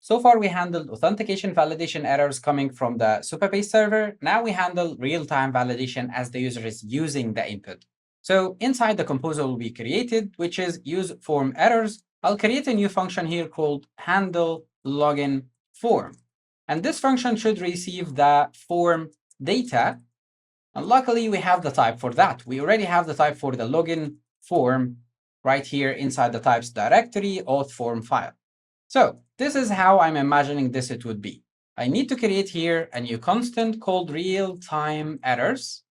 So far, we handled authentication validation errors coming from the Supabase server. Now we handle real-time validation as the user is using the input. So inside the composable we created, which is use form errors, I'll create a new function here called handle login form. And this function should receive the form data. And luckily, we have the type for that. We already have the type for the login form right here inside the types directory auth form file. So this is how I'm imagining this it would be. I need to create here a new constant called real-time errors.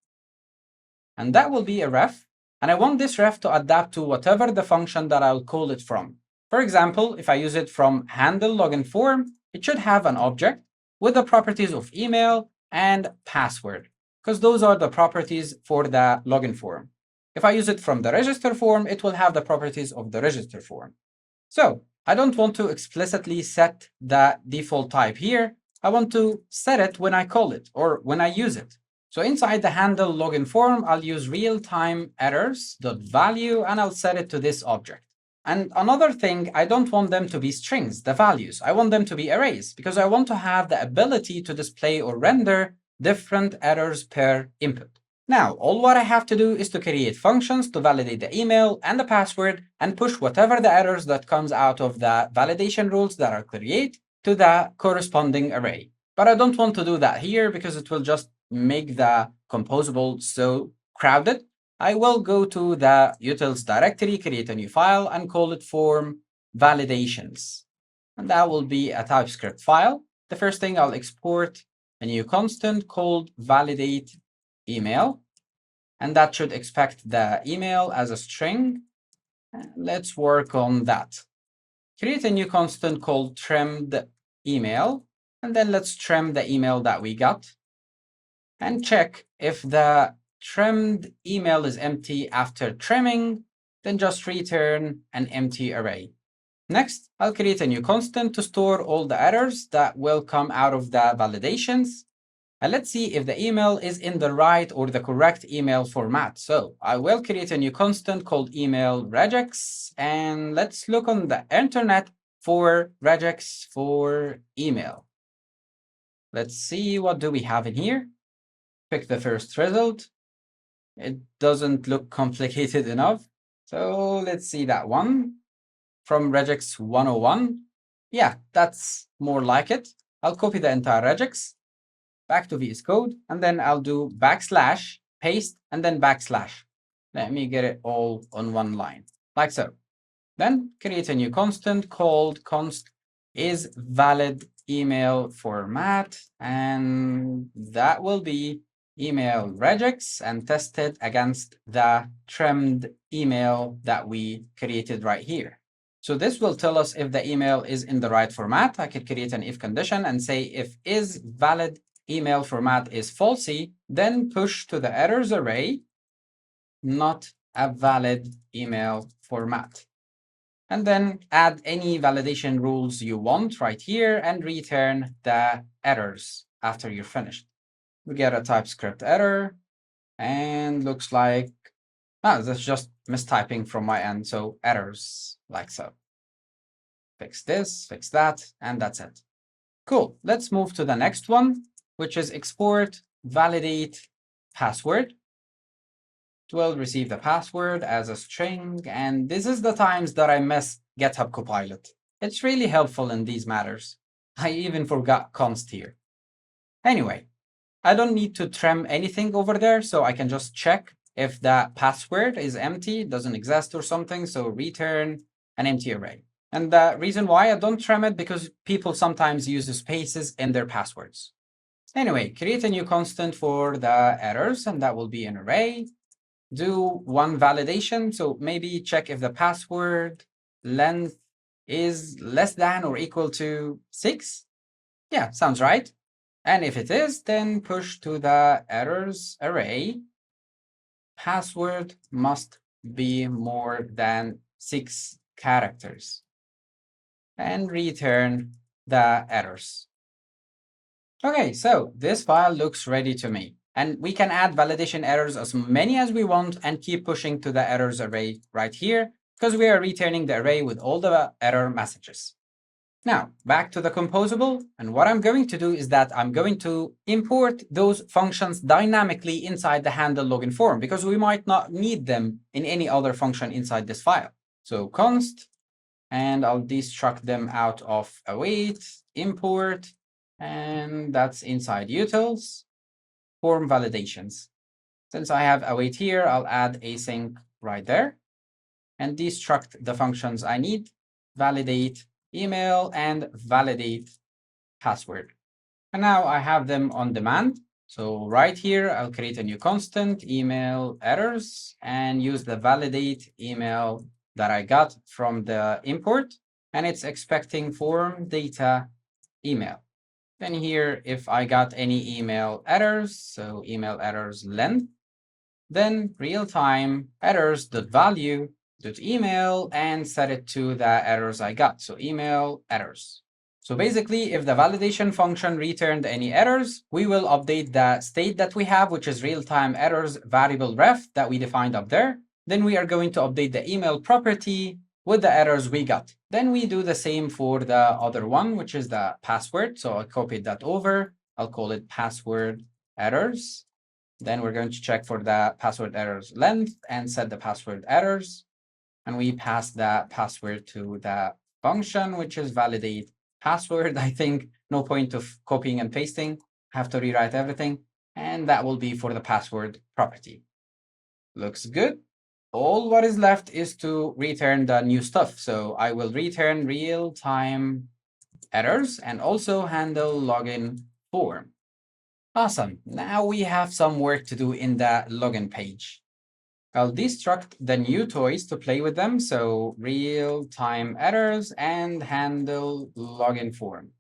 And that will be a ref. And I want this ref to adapt to whatever the function that I'll call it from. For example, if I use it from handle login form, it should have an object with the properties of email and password, because those are the properties for the login form. If I use it from the register form, it will have the properties of the register form. So I don't want to explicitly set the default type here. I want to set it when I call it or when I use it. So inside the handle login form, I'll use real-time errors.value and I'll set it to this object. And another thing, I don't want them to be strings, the values. I want them to be arrays because I want to have the ability to display or render different errors per input. Now, all what I have to do is to create functions to validate the email and the password and push whatever the errors that comes out of the validation rules that are created to the corresponding array. But I don't want to do that here because it will just make the composable so crowded. I will go to the utils directory, create a new file, and call it form validations. And that will be a TypeScript file. The first thing I'll export a new constant called validate email. And that should expect the email as a string. Let's work on that. Create a new constant called trimmed email. And then let's trim the email that we got. And check if the trimmed email is empty after trimming, then just return an empty array. Next, I'll create a new constant to store all the errors that will come out of the validations. And let's see if the email is in the right or the correct email format. So I will create a new constant called email regex. And let's look on the internet for regex for email. Let's see what do we have in here. Pick the first result. It doesn't look complicated enough. So let's see that one from regex 101. Yeah, that's more like it. I'll copy the entire regex back to VS Code, and then I'll do backslash, paste, and then backslash. Let me get it all on one line, like so. Then create a new constant called const is valid email format, and that will be email regex and test it against the trimmed email that we created right here. So this will tell us if the email is in the right format. I could create an if condition and say if is valid email format is falsy, then push to the errors array, not a valid email format. And then add any validation rules you want right here and return the errors after you're finished. We get a TypeScript error and looks like, that's just mistyping from my end. So errors like so. Fix this, fix that, and that's it. Cool. Let's move to the next one, which is export validate password. It will receive the password as a string, and this is the times that I miss GitHub Copilot. It's really helpful in these matters. I even forgot const here. Anyway, I don't need to trim anything over there, so I can just check if the password is empty, doesn't exist or something, so return an empty array. And the reason why I don't trim it, because people sometimes use the spaces in their passwords. Anyway, create a new constant for the errors, and that will be an array. Do one validation, so maybe check if the password length is less than or equal to 6. Yeah, sounds right. And if it is, then push to the errors array. Password must be more than 6 characters. And return the errors. Okay, so this file looks ready to me. And we can add validation errors as many as we want and keep pushing to the errors array right here, because we are returning the array with all the error messages. Now, back to the composable, and what I'm going to do is that I'm going to import those functions dynamically inside the handle login form because we might not need them in any other function inside this file. So const, and I'll destruct them out of await, import, and that's inside utils, form validations. Since I have await here, I'll add async right there and destruct the functions I need, validate email and validate password. And now I have them on demand. So right here, I'll create a new constant, email errors, and use the validate email that I got from the import. And it's expecting form data email. Then here, if I got any email errors, so email errors length, then real-time errors.value.email and set it to the errors I got. So email errors. So basically, if the validation function returned any errors, we will update the state that we have, which is real-time errors variable ref that we defined up there. Then we are going to update the email property with the errors we got. Then we do the same for the other one, which is the password. So I copied that over. I'll call it password errors. Then we're going to check for the password errors length and set the password errors. And we pass the password to the function, which is validate password. I think no point of copying and pasting. Have to rewrite everything. And that will be for the password property. Looks good. All what is left is to return the new stuff. So I will return real-time errors and also handle login form. Awesome. Now we have some work to do in the login page. I'll destruct the new toys to play with them. So real-time errors and handle login form.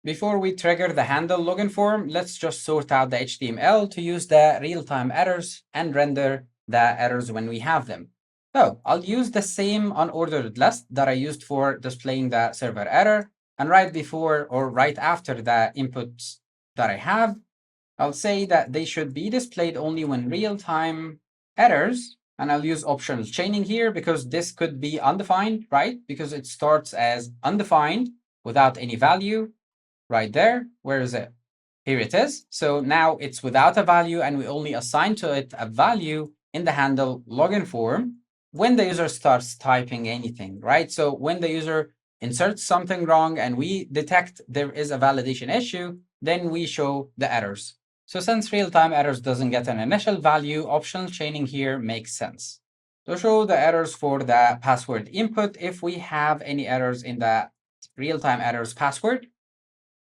Before we trigger the handle login form, let's just sort out the HTML to use the real-time errors and render the errors when we have them. So I'll use the same unordered list that I used for displaying the server error. And right before or right after the inputs that I have, I'll say that they should be displayed only when real-time errors, and I'll use optional chaining here because this could be undefined, right? Because it starts as undefined without any value right there. Where is it? Here it is. So now it's without a value and we only assign to it a value in the handle login form when the user starts typing anything, right? So when the user inserts something wrong and we detect there is a validation issue, then we show the errors. So since real-time errors doesn't get an initial value, optional chaining here makes sense. To show the errors for the password input, if we have any errors in the real-time errors password,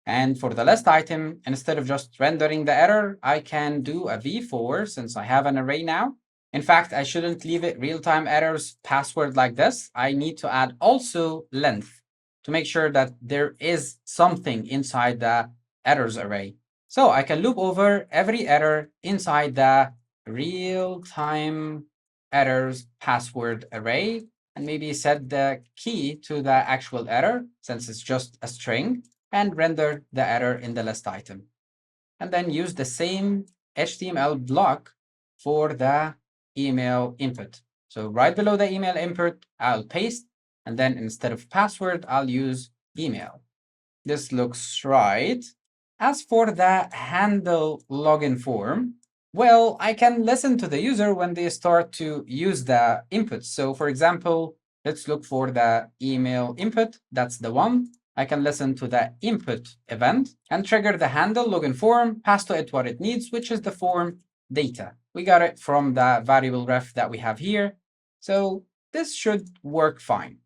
and for the list item, instead of just rendering the error, I can do a v4 since I have an array now. In fact, I shouldn't leave it real-time errors password like this. I need to add also length to make sure that there is something inside the errors array. So I can loop over every error inside the real-time errors password array and maybe set the key to the actual error since it's just a string and render the error in the list item. And then use the same HTML block for the email input. So right below the email input, I'll paste, and then instead of password, I'll use email. This looks right. As for the handle login form, well, I can listen to the user when they start to use the inputs. So for example, let's look for the email input. That's the one. I can listen to the input event and trigger the handle login form, pass to it what it needs, which is the form data. We got it from the variable ref that we have here. So this should work fine.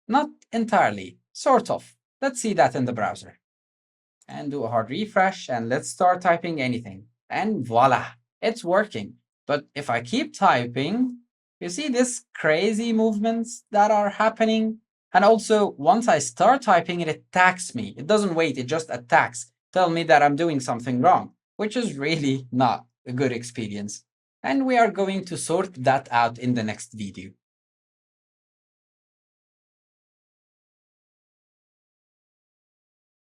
Not entirely, sort of. Let's see that in the browser. And do a hard refresh, and let's start typing anything. And voila, it's working. But if I keep typing, you see these crazy movements that are happening? And also, once I start typing, it attacks me. It doesn't wait, it just attacks, tell me that I'm doing something wrong, which is really not a good experience. And we are going to sort that out in the next video.